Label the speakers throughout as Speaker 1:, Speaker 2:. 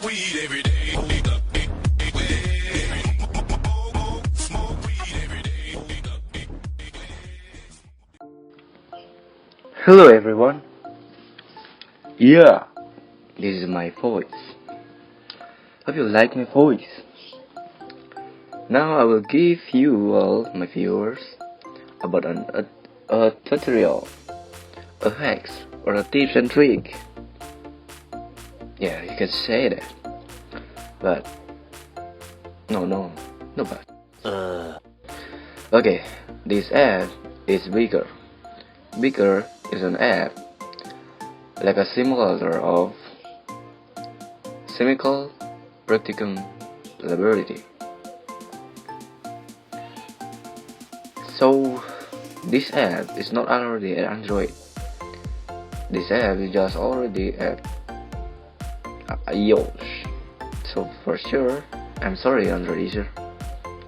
Speaker 1: Weed every day. Smoke weed every day.
Speaker 2: Hello everyone. Yeah, this is my voice. Hope you like my voice. Now I will give you all my viewers about a tutorial, a hacks, or a tips and trick. Yeah, you can say that. But no but. Okay, this app is Beaker. Beaker is an app like a simulator of chemical practicum liability. So this app is not already at Android. This app is just already at iOS. So for sure, I'm sorry Android user.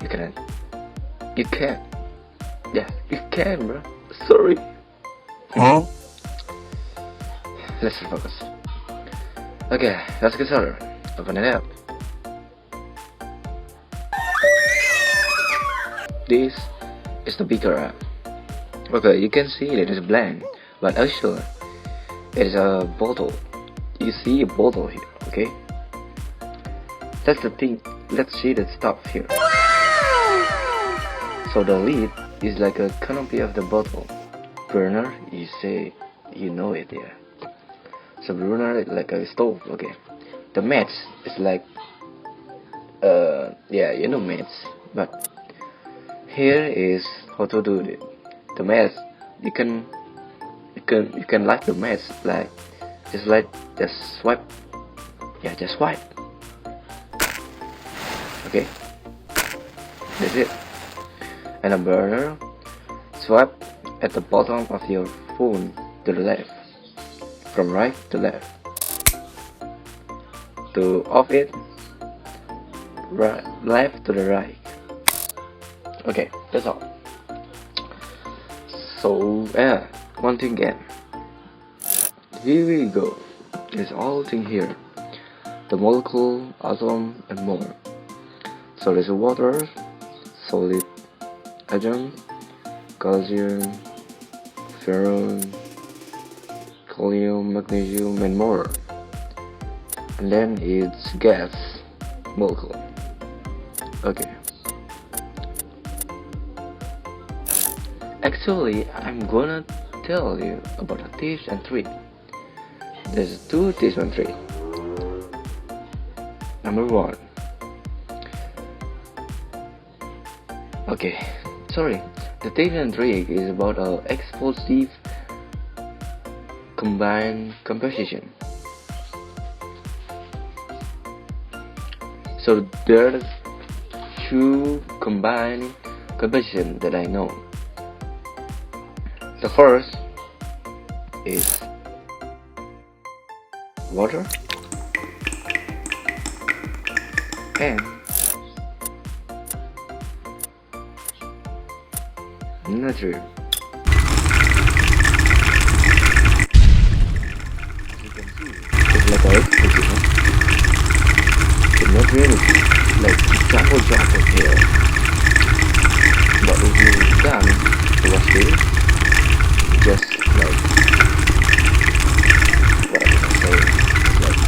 Speaker 2: You can. Yeah, you can, bro. Sorry.
Speaker 1: Huh?
Speaker 2: Let's focus. Okay, let's get started. Open it up. This is the Beaker app. Okay, you can see it is blank, but actually it is a bottle. You see a bottle here, okay? That's the thing. Let's see the stuff here. So the lid is like a canopy of the bottle. Burner, you say, you know it, yeah. So burner is like a stove, okay. The match is like, yeah, you know match. But here is how to do it. The match, you can light the match like just swipe. Yeah, just swipe. Okay, that's it. And a burner, swipe at the bottom of your phone to the left, from right to left. To off it, right, left to the right. Okay, that's all. So yeah, one thing again. Here we go. There's all thing here. The molecule, atom, and more. So there's water, solid atom, calcium, ferron, chromium, magnesium, and more. And then it's gas molecule. Okay. Actually, I'm gonna tell you about a tips and trick. There's two tips and trick. Number one. Okay, sorry. The tip and trick is about an explosive combined composition. So there's two combined composition that I know. The first is water and natrium. As you can see, it's like a explosive. The natrium is like chocolate here. But if you done to watch this, just like what I can say, like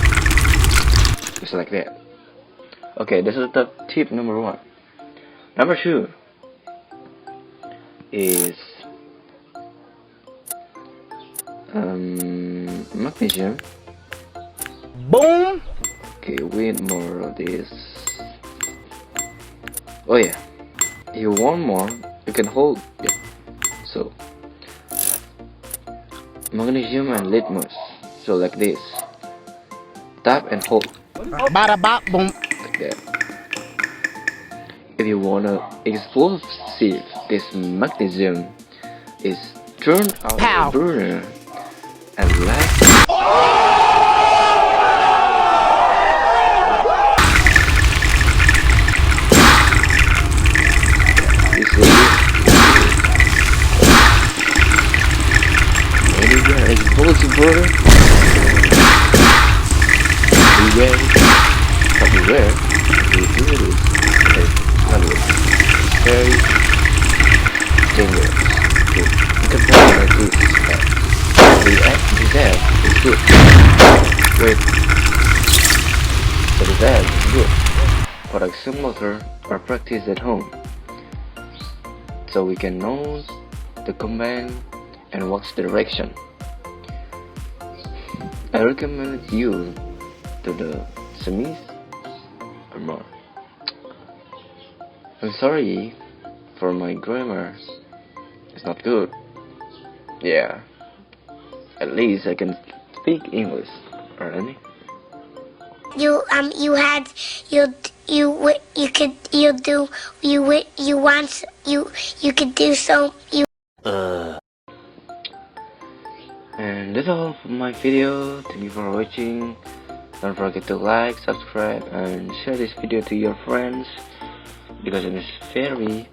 Speaker 2: just like that. Okay, this is the tip number one. Number two is magnesium.
Speaker 3: Boom!
Speaker 2: Okay, wait more of this. Oh yeah, if you want more, you can hold it. So magnesium and litmus. So like this. Tap and hold
Speaker 3: Bada bop boom.
Speaker 2: like that. If you wanna explosive, this magnesium is turned out
Speaker 3: Pow.
Speaker 2: the burner and light. You see, when you get explosive burner, you get that good product simulator or practice at home, so we can know the command and what's the direction. I recommend you to the semis or more. I'm sorry for my grammar. It's not good. Yeah, at least I can speak English, alright?
Speaker 3: You had you could do so you.
Speaker 2: And that's all for my video. Thank you for watching. Don't forget to like, subscribe, and share this video to your friends, because it is very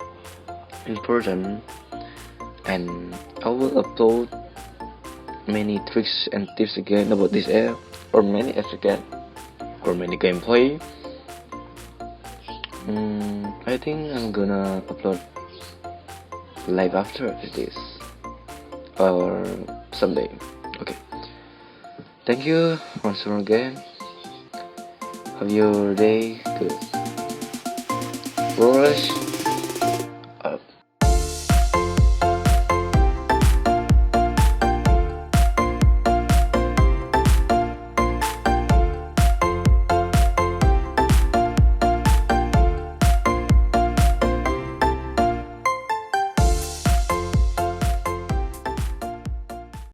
Speaker 2: important, and I will upload many tricks and tips again about this app, or many apps again, or many gameplay. I think I'm gonna upload live after this or someday. Okay, thank you once more again. Have your day good. Rush.